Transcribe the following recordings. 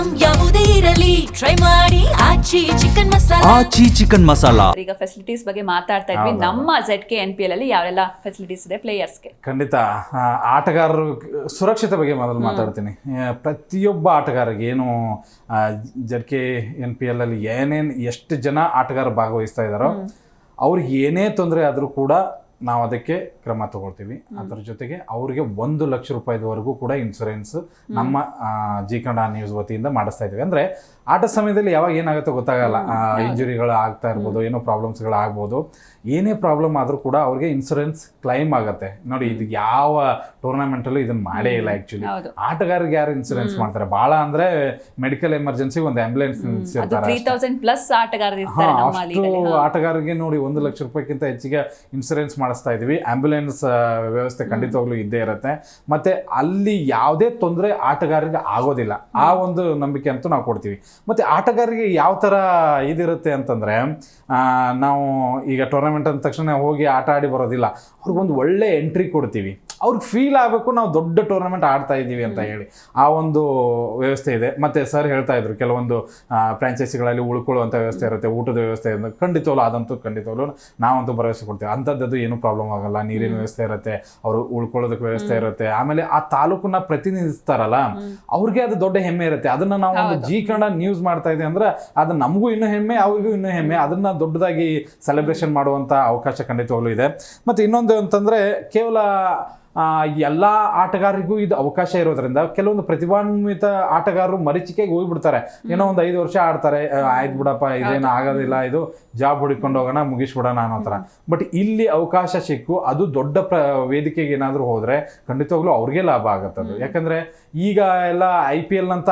Item ಯಾವುದೇ ಇರಲಿ try ಮಾಡಿ ಆಚಿ ಚಿಕನ್ ಮಸಾಲಾ. ಆಚಿ ಚಿಕನ್ ಮಸಾಲಾ. ಈಗ ಫೆಸಿಲಿಟೀಸ್ ಬಗ್ಗೆ ಮಾತಾಡ್ತಾ ಇದ್ವಿ. ನಮ್ಮ ZKNPL ಅಲ್ಲಿ ಯಾವೆಲ್ಲ ಫೆಸಿಲಿಟೀಸ್ ಇದೆ ಪ್ಲೇಯರ್ಸ್ಗೆ? ಖಂಡಿತ ಆಟಗಾರರು ಸುರಕ್ಷತೆ ಬಗ್ಗೆ ಮೊದಲು ಮಾತಾಡ್ತೀನಿ. ಪ್ರತಿಯೊಬ್ಬ ಆಟಗಾರರಿಗೆ ಏನು ZKNPL ಅಲ್ಲಿ ಏನೇನು ಎಷ್ಟು ಜನ ಆಟಗಾರರು ಭಾಗವಹಿಸ್ತಾ ಇದ್ದಾರೋ ಅವ್ರಿಗೆ ಏನೇ ತೊಂದರೆ ಆದರೂ ಕೂಡ ನಾವು ಅದಕ್ಕೆ ಕ್ರಮ ತಗೊಳ್ತೀವಿ. ಅದರ ಜೊತೆಗೆ ಅವ್ರಿಗೆ 1 ಲಕ್ಷ ರೂಪಾಯಿವರೆಗೂ ಕೂಡ ಇನ್ಶೂರೆನ್ಸ್ ನಮ್ಮ ಜಿ ಕನ್ನಡ ನ್ಯೂಸ್ ವತಿಯಿಂದ ಮಾಡಿಸ್ತಾ ಇದ್ದೀವಿ. ಅಂದರೆ ಆಟ ಸಮಯದಲ್ಲಿ ಯಾವಾಗ ಏನಾಗುತ್ತೋ ಗೊತ್ತಾಗಲ್ಲ, ಇಂಜುರಿಗಳು ಆಗ್ತಾ ಇರ್ಬೋದು, ಏನೋ ಪ್ರಾಬ್ಲಮ್ಸ್ಗಳು ಆಗ್ಬೋದು. ಏನೇ ಪ್ರಾಬ್ಲಮ್ ಆದರೂ ಕೂಡ ಅವ್ರಿಗೆ ಇನ್ಶೂರೆನ್ಸ್ ಕ್ಲೈಮ್ ಆಗುತ್ತೆ. ನೋಡಿ, ಇದು ಯಾವ ಟೂರ್ನಮೆಂಟಲ್ಲೂ ಇದನ್ನ ಮಾಡೇ ಇಲ್ಲ. ಆ್ಯಕ್ಚುಲಿ ಆಟಗಾರರಿಗೆ ಯಾರು ಇನ್ಶೂರೆನ್ಸ್ ಮಾಡ್ತಾರೆ? ಭಾಳ ಅಂದರೆ ಮೆಡಿಕಲ್ ಎಮರ್ಜೆನ್ಸಿ ಒಂದು ಆಂಬ್ಯುಲೆನ್ಸ್ ಆಟಗಾರರಿಗೆ ನೋಡಿ 1 ಲಕ್ಷ ರೂಪಾಯಿಗಿಂತ ಹೆಚ್ಚಿಗೆ ಇನ್ಶೂರೆನ್ಸ್ ಮಾಡಿಸ್ತಾ ಇದೀವಿ. ಆಂಬ್ಯುಲೆನ್ಸ್ ವ್ಯವಸ್ಥೆ ಖಂಡಿತವಾಗ್ಲೂ ಇದ್ದೇ ಇರುತ್ತೆ. ಮತ್ತೆ ಅಲ್ಲಿ ಯಾವುದೇ ತೊಂದರೆ ಆಟಗಾರರಿಗೆ ಆಗೋದಿಲ್ಲ. ಆ ಒಂದು ನಂಬಿಕೆ ಅಂತೂ ನಾವು ಕೊಡ್ತೀವಿ. ಮತ್ತೆ ಆಟಗಾರರಿಗೆ ಯಾವ ಥರ ಇದಿರುತ್ತೆ ಅಂತಂದರೆ, ನಾವು ಈಗ ಟೂರ್ನಮೆಂಟ್ ಅಂದ ತಕ್ಷಣ ಹೋಗಿ ಆಟ ಆಡಿ ಬರೋದಿಲ್ಲ. ಅವ್ರಿಗೊಂದು ಒಳ್ಳೆ ಎಂಟ್ರಿ ಕೊಡ್ತೀವಿ. ಅವ್ರಿಗೆ ಫೀಲ್ ಆಗಬೇಕು ನಾವು ದೊಡ್ಡ ಟೂರ್ನಮೆಂಟ್ ಆಡ್ತಾ ಇದ್ದೀವಿ ಅಂತ ಹೇಳಿ. ಆ ಒಂದು ವ್ಯವಸ್ಥೆ ಇದೆ. ಮತ್ತು ಸರ್ ಹೇಳ್ತಾ ಇದ್ರು, ಕೆಲವೊಂದು ಫ್ರಾಂಚೈಸಿಗಳಲ್ಲಿ ಉಳ್ಕೊಳ್ಳುವಂಥ ವ್ಯವಸ್ಥೆ ಇರುತ್ತೆ, ಊಟದ ವ್ಯವಸ್ಥೆ ಇರುತ್ತೆ. ಖಂಡಿತವಲ್ಲ, ಅದಂತೂ ಖಂಡಿತವಲ್ಲೂ ನಾವಂತೂ ಭರವಸೆ ಕೊಡ್ತೀವಿ. ಅಂಥದ್ದು ಏನೂ ಪ್ರಾಬ್ಲಮ್ ಆಗಲ್ಲ. ನೀರಿನ ವ್ಯವಸ್ಥೆ ಇರುತ್ತೆ, ಅವರು ಉಳ್ಕೊಳ್ಳೋದಕ್ಕೆ ವ್ಯವಸ್ಥೆ ಇರುತ್ತೆ. ಆಮೇಲೆ ಆ ತಾಲೂಕನ್ನ ಪ್ರತಿನಿಧಿಸ್ತಾರಲ್ಲ, ಅವ್ರಿಗೆ ಅದು ದೊಡ್ಡ ಹೆಮ್ಮೆ ಇರುತ್ತೆ. ಅದನ್ನು ನಾವು ಒಂದು ಜಿ ಕನ್ನಡ ನ್ಯೂಸ್ ಮಾಡ್ತಾ ಇದ್ದೀವಿ ಅಂದರೆ ಅದು ನಮಗೂ ಇನ್ನೂ ಹೆಮ್ಮೆ, ಅವ್ರಿಗೂ ಇನ್ನೂ ಹೆಮ್ಮೆ. ಅದನ್ನು ದೊಡ್ಡದಾಗಿ ಸೆಲೆಬ್ರೇಷನ್ ಮಾಡುವಂಥ ಅವಕಾಶ ಖಂಡಿತವಾಗ್ಲೂ ಇದೆ. ಮತ್ತು ಇನ್ನೊಂದು ಅಂತಂದರೆ, ಕೇವಲ ಎಲ್ಲ ಆಟಗಾರರಿಗೂ ಇದು ಅವಕಾಶ ಇರೋದ್ರಿಂದ ಕೆಲವೊಂದು ಪ್ರತಿಭಾನ್ವಿತ ಆಟಗಾರರು ಮರೀಚಿಕೆಗೆ ಹೋಗ್ಬಿಡ್ತಾರೆ. ಏನೋ ಒಂದು 5 ವರ್ಷ ಆಡ್ತಾರೆ, ಆಯ್ತು ಬಿಡಪ್ಪ, ಇದೇನು ಆಗೋದಿಲ್ಲ, ಇದು ಜಾಬ್ ಹುಡ್ಕೊಂಡು ಹೋಗೋಣ, ಮುಗಿಸ್ಬಿಡೋಣ ಅನ್ನೋ ಥರ. ಬಟ್ ಇಲ್ಲಿ ಅವಕಾಶ ಸಿಕ್ಕು ಅದು ದೊಡ್ಡ ವೇದಿಕೆಗೆ ಏನಾದರೂ ಹೋದರೆ ಖಂಡಿತವಾಗ್ಲೂ ಅವ್ರಿಗೆ ಲಾಭ ಆಗುತ್ತದು. ಯಾಕಂದರೆ ಈಗ ಎಲ್ಲ IPL ನಂಥ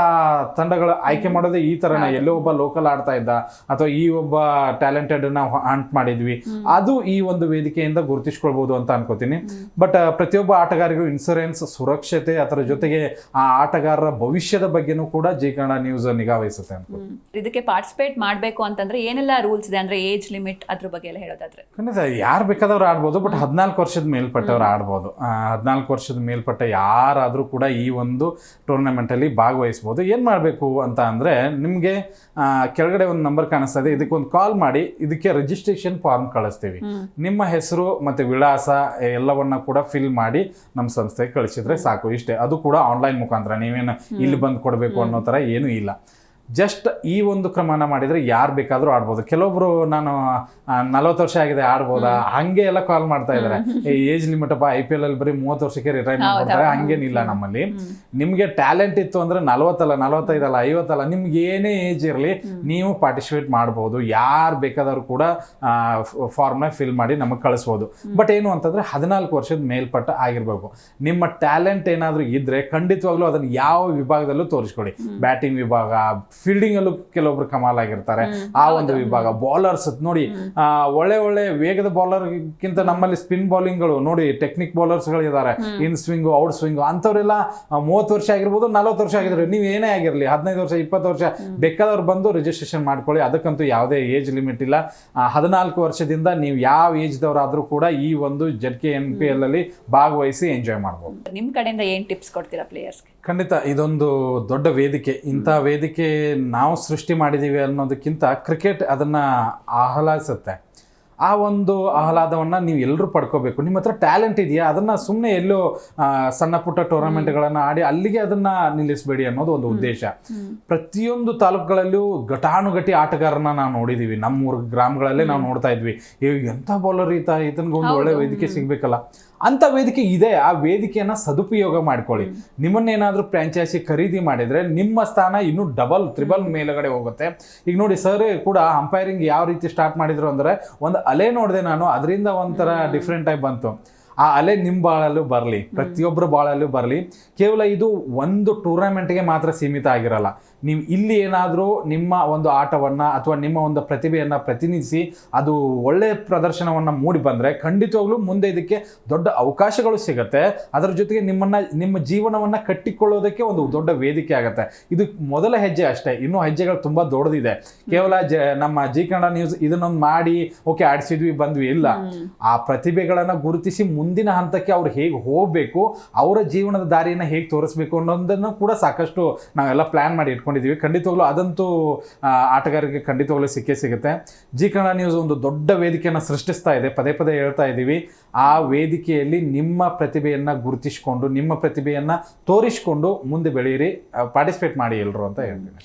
ತಂಡಗಳು ಆಯ್ಕೆ ಮಾಡೋದೇ ಈ ಥರನ. ಎಲ್ಲೋ ಒಬ್ಬ ಲೋಕಲ್ ಆಡ್ತಾ ಇದ್ದ ಅಥವಾ ಈ ಒಬ್ಬ ಟ್ಯಾಲೆಂಟೆಡ್ ನಾವು ಹಂಟ್ ಮಾಡಿದ್ವಿ, ಅದು ಈ ಒಂದು ವೇದಿಕೆಯಿಂದ ಗುರುತಿಸ್ಕೊಳ್ಬೋದು ಅಂತ ಅನ್ಕೋತೀನಿ. ಬಟ್ ಪ್ರತಿಯೊಬ್ಬ ಆಟಗಾರಿಗೂ ಇನ್ಶೂರೆನ್ಸ್, ಸುರಕ್ಷತೆ, ಅದರ ಜೊತೆಗೆ ಆ ಆಟಗಾರರ ಭವಿಷ್ಯದ ಬಗ್ಗೆನೂ ಕೂಡ ಜಿ ಕನ್ನಡ ನ್ಯೂಸ್ ನಿಗಾ ವಹಿಸುತ್ತೆ ಅಂತ. ಇದಕ್ಕೆ ಪಾರ್ಟಿಸಿಪೇಟ್ ಮಾಡಬೇಕು ಅಂತಂದ್ರೆ ಏನೆಲ್ಲ ರೂಲ್ಸ್ ಇದೆ, ಅಂದ್ರೆ ಏಜ್ ಲಿಮಿಟ್ ಅದ್ರ ಬಗ್ಗೆ ಎಲ್ಲ ಹೇಳೋದಾದ್ರೆ? ಖಂಡಿತ ಯಾರು ಬೇಕಾದವ್ರು ಆಡ್ಬೋದು. ಬಟ್ 14 ವರ್ಷದ ಮೇಲ್ಪಟ್ಟವ್ರು ಆಡ್ಬೋದು. 14 ವರ್ಷದ ಮೇಲ್ಪಟ್ಟ ಯಾರಾದರೂ ಕೂಡ ಈ ಒಂದು ಟೂರ್ನಮೆಂಟಲ್ಲಿ ಭಾಗವಹಿಸ್ಬೋದು. ಏನು ಮಾಡಬೇಕು ಅಂತ ಅಂದರೆ, ನಿಮಗೆ ಕೆಳಗಡೆ ಒಂದು ನಂಬರ್ ಕಾಣಿಸ್ತದೆ, ಇದಕ್ಕೊಂದು ಕಾಲ್ ಮಾಡಿ ಇದಕ್ಕೆ ರಿಜಿಸ್ಟ್ರೇಷನ್ ಫಾರ್ಮ್ ಕಳಿಸ್ತೀವಿ. ನಿಮ್ಮ ಹೆಸರು ಮತ್ತು ವಿಳಾಸ ಎಲ್ಲವನ್ನ ಕೂಡ ಫಿಲ್ ಮಾಡಿ ನಮ್ಮ ಸಂಸ್ಥೆಗೆ ಕಳಿಸಿದ್ರೆ ಸಾಕು. ಇಷ್ಟೇ. ಅದು ಕೂಡ ಆನ್ಲೈನ್ ಮುಖಾಂತರ. ನೀವೇನು ಇಲ್ಲಿ ಬಂದು ಕೊಡಬೇಕು ಅನ್ನೋ ಥರ ಏನೂ ಇಲ್ಲ. ಜಸ್ಟ್ ಈ ಒಂದು ಕ್ರಮನ ಮಾಡಿದರೆ ಯಾರು ಬೇಕಾದರೂ ಆಡ್ಬೋದು. ಕೆಲವೊಬ್ರು ನಾನು 40 ವರ್ಷ ಆಗಿದೆ ಆಡ್ಬೋದಾ ಹಂಗೆ ಎಲ್ಲ ಕಾಲ್ ಮಾಡ್ತಾ ಇದ್ದಾರೆ. ಏಜ್ ಲಿಮಿಟ್ ಅಪ್ಪ, IPL ಅಲ್ಲಿ ಬರೀ 30 ವರ್ಷಕ್ಕೆ ರಿಟೈರ್ಮೆಂಟ್ ಕೊಡ್ತಾರೆ. ಹಂಗೇನಿಲ್ಲ ನಮ್ಮಲ್ಲಿ. ನಿಮಗೆ ಟ್ಯಾಲೆಂಟ್ ಇತ್ತು ಅಂದರೆ 40 ಅಲ್ಲ, 45 ಅಲ್ಲ, 50 ಅಲ್ಲ, ನಿಮ್ಗೆ ಏನೇ ಏಜ್ ಇರಲಿ ನೀವು ಪಾರ್ಟಿಸಿಪೇಟ್ ಮಾಡ್ಬೋದು. ಯಾರು ಬೇಕಾದರೂ ಕೂಡ ಫಾರ್ಮ್ನ ಫಿಲ್ ಮಾಡಿ ನಮಗೆ ಕಳಿಸ್ಬೋದು. ಬಟ್ ಏನು ಅಂತಂದರೆ 14 ವರ್ಷದ ಮೇಲ್ಪಟ್ಟ ಆಗಿರಬೇಕು. ನಿಮ್ಮ ಟ್ಯಾಲೆಂಟ್ ಏನಾದರೂ ಇದ್ದರೆ ಖಂಡಿತವಾಗ್ಲೂ ಅದನ್ನು ಯಾವ ವಿಭಾಗದಲ್ಲೂ ತೋರಿಸ್ಕೊಡಿ. ಬ್ಯಾಟಿಂಗ್ ವಿಭಾಗ, ಫೀಲ್ಡಿಂಗ್ ಅಲ್ಲೂ ಕೆಲವೊಬ್ರು ಕಮಾಲ್ ಆಗಿರ್ತಾರೆ. ಆ ಒಂದು ವಿಭಾಗ, ಬೌಲರ್ಸ್ ನೋಡಿ, ಒಳ್ಳೆ ವೇಗದ ಬೌಲರ್ಗಿಂತ ನಮ್ಮಲ್ಲಿ ಸ್ಪಿನ್ ಬೌಲಿಂಗ್ಗಳು ನೋಡಿ, ಟೆಕ್ನಿಕ್ ಬೌಲರ್ಸ್ಗಳು ಇದ್ದಾರೆ. ಇನ್ ಸ್ವಿಂಗು, ಔಟ್ ಸ್ವಿಂಗು, ಅಂಥವರೆಲ್ಲ 30 ವರ್ಷ ಆಗಿರ್ಬೋದು, 40 ವರ್ಷ ಆಗಿದ್ರೆ, ನೀವು ಏನೇ ಆಗಿರಲಿ, 15 ವರ್ಷ 20 ವರ್ಷ ಬೇಕಾದವ್ರು ಬಂದು ರಿಜಿಸ್ಟ್ರೇಷನ್ ಮಾಡ್ಕೊಳ್ಳಿ. ಅದಕ್ಕಂತೂ ಯಾವುದೇ ಏಜ್ ಲಿಮಿಟ್ ಇಲ್ಲ. 14 ವರ್ಷದಿಂದ ನೀವು ಯಾವ ಏಜ್ದವರಾದರೂ ಕೂಡ ಈ ಒಂದು ZKNPL ಅಲ್ಲಿ ಭಾಗವಹಿಸಿ ಎಂಜಾಯ್ ಮಾಡ್ಬೋದು. ನಿಮ್ಮ ಕಡೆಯಿಂದ ಏನು ಟಿಪ್ಸ್ ಕೊಡ್ತೀರಾ ಪ್ಲೇಯರ್ಸ್ಗೆ? ಖಂಡಿತ ಇದೊಂದು ದೊಡ್ಡ ವೇದಿಕೆ. ಇಂಥ ವೇದಿಕೆ ನಾವು ಸೃಷ್ಟಿ ಮಾಡಿದ್ದೀವಿ ಅನ್ನೋದಕ್ಕಿಂತ ಕ್ರಿಕೆಟ್ ಅದನ್ನು ಆಹ್ಲಾದಿಸುತ್ತೆ. ಆ ಒಂದು ಆಹ್ಲಾದವನ್ನು ನೀವು ಎಲ್ಲರೂ ಪಡ್ಕೋಬೇಕು. ನಿಮ್ಮ ಹತ್ರ ಟ್ಯಾಲೆಂಟ್ ಇದೆಯಾ, ಅದನ್ನು ಸುಮ್ಮನೆ ಎಲ್ಲೋ ಸಣ್ಣ ಪುಟ್ಟ ಟೂರ್ನಮೆಂಟ್ಗಳನ್ನು ಆಡಿ ಅಲ್ಲಿಗೆ ಅದನ್ನು ನಿಲ್ಲಿಸಬೇಡಿ ಅನ್ನೋದು ಒಂದು ಉದ್ದೇಶ. ಪ್ರತಿಯೊಂದು ತಾಲೂಕುಗಳಲ್ಲೂ ಘಟಾನುಘಟಿ ಆಟಗಾರನ ನಾವು ನೋಡಿದ್ದೀವಿ. ನಮ್ಮೂರು ಗ್ರಾಮಗಳಲ್ಲೇ ನಾವು ನೋಡ್ತಾ ಇದ್ವಿ. ಎಂಥ ಬೌಲರ್ ಈತನಿಗೆ ಒಂದು ಒಳ್ಳೆ ವೇದಿಕೆ ಸಿಗಬೇಕಲ್ಲ. ಅಂಥ ವೇದಿಕೆ ಇದೆ. ಆ ವೇದಿಕೆಯನ್ನು ಸದುಪಯೋಗ ಮಾಡ್ಕೊಳ್ಳಿ. ನಿಮ್ಮನ್ನೇನಾದರೂ ಫ್ರಾಂಚೈಸಿ ಖರೀದಿ ಮಾಡಿದರೆ ನಿಮ್ಮ ಸ್ಥಾನ ಇನ್ನೂ ಡಬಲ್ ತ್ರಿಬಲ್ ಮೇಲುಗಡೆ ಹೋಗುತ್ತೆ. ಈಗ ನೋಡಿ, ಸರ್ ಕೂಡ ಅಂಪೈರಿಂಗ್ ಯಾವ ರೀತಿ ಸ್ಟಾರ್ಟ್ ಮಾಡಿದ್ರು ಅಂದರೆ, ಒಂದು ಅಲೆ ನೋಡಿದೆ ನಾನು, ಅದರಿಂದ ಒಂಥರ ಡಿಫ್ರೆಂಟ್ ಆಗಿ ಬಂತು. ಆ ಅಲೆ ನಿಮ್ಮ ಬಾಳಲ್ಲೂ ಬರಲಿ, ಪ್ರತಿಯೊಬ್ಬರ ಬಾಳಲ್ಲೂ ಬರಲಿ. ಕೇವಲ ಇದು ಒಂದು ಟೂರ್ನಮೆಂಟ್ಗೆ ಮಾತ್ರ ಸೀಮಿತ ಆಗಿರಲ್ಲ. ನೀವು ಇಲ್ಲಿ ಏನಾದರೂ ನಿಮ್ಮ ಒಂದು ಆಟವನ್ನು ಅಥವಾ ನಿಮ್ಮ ಒಂದು ಪ್ರತಿಭೆಯನ್ನು ಪ್ರತಿನಿಧಿಸಿ ಅದು ಒಳ್ಳೆಯ ಪ್ರದರ್ಶನವನ್ನು ಮೂಡಿ ಬಂದರೆ ಖಂಡಿತವಾಗ್ಲೂ ಮುಂದೆ ಇದಕ್ಕೆ ದೊಡ್ಡ ಅವಕಾಶಗಳು ಸಿಗುತ್ತೆ. ಅದರ ಜೊತೆಗೆ ನಿಮ್ಮ ಜೀವನವನ್ನು ಕಟ್ಟಿಕೊಳ್ಳೋದಕ್ಕೆ ಒಂದು ದೊಡ್ಡ ವೇದಿಕೆ ಆಗುತ್ತೆ. ಇದು ಮೊದಲ ಹೆಜ್ಜೆ ಅಷ್ಟೇ. ಇನ್ನೂ ಹೆಜ್ಜೆಗಳು ತುಂಬ ದೊಡ್ಡದಿದೆ. ಕೇವಲ ನಮ್ಮ ಜಿ ಕನ್ನಡ ನ್ಯೂಸ್ ಇದನ್ನೊಂದು ಮಾಡಿ ಓಕೆ ಆಡಿಸಿದ್ವಿ ಬಂದ್ವಿ ಇಲ್ಲ. ಆ ಪ್ರತಿಭೆಗಳನ್ನು ಗುರುತಿಸಿ ಮುಂದಿನ ಹಂತಕ್ಕೆ ಅವ್ರು ಹೇಗೆ ಹೋಗಬೇಕು, ಅವರ ಜೀವನದ ದಾರಿಯನ್ನು ಹೇಗೆ ತೋರಿಸ್ಬೇಕು ಅನ್ನೋದನ್ನು ಕೂಡ ಸಾಕಷ್ಟು ನಾವೆಲ್ಲ ಪ್ಲ್ಯಾನ್ ಮಾಡಿ ಇಟ್ಕೊಂಡಿದ್ದೀವಿ. ಖಂಡಿತವಾಗ್ಲೂ ಅದಂತೂ ಆಟಗಾರರಿಗೆ ಖಂಡಿತವಾಗ್ಲೂ ಸಿಗುತ್ತೆ. ಜಿ ಕನ್ನಡ ನ್ಯೂಸ್ ಒಂದು ದೊಡ್ಡ ವೇದಿಕೆಯನ್ನು ಸೃಷ್ಟಿಸ್ತಾ ಇದೆ, ಪದೇ ಪದೇ ಹೇಳ್ತಾ ಇದ್ದೀವಿ. ಆ ವೇದಿಕೆಯಲ್ಲಿ ನಿಮ್ಮ ಪ್ರತಿಭೆಯನ್ನು ಗುರುತಿಸಿಕೊಂಡು, ನಿಮ್ಮ ಪ್ರತಿಭೆಯನ್ನು ತೋರಿಸಿಕೊಂಡು ಮುಂದೆ ಬೆಳೆಯಿರಿ, ಪಾರ್ಟಿಸಿಪೇಟ್ ಮಾಡಿ ಎಲ್ಲರೂ ಅಂತ ಹೇಳ್ತೀನಿ.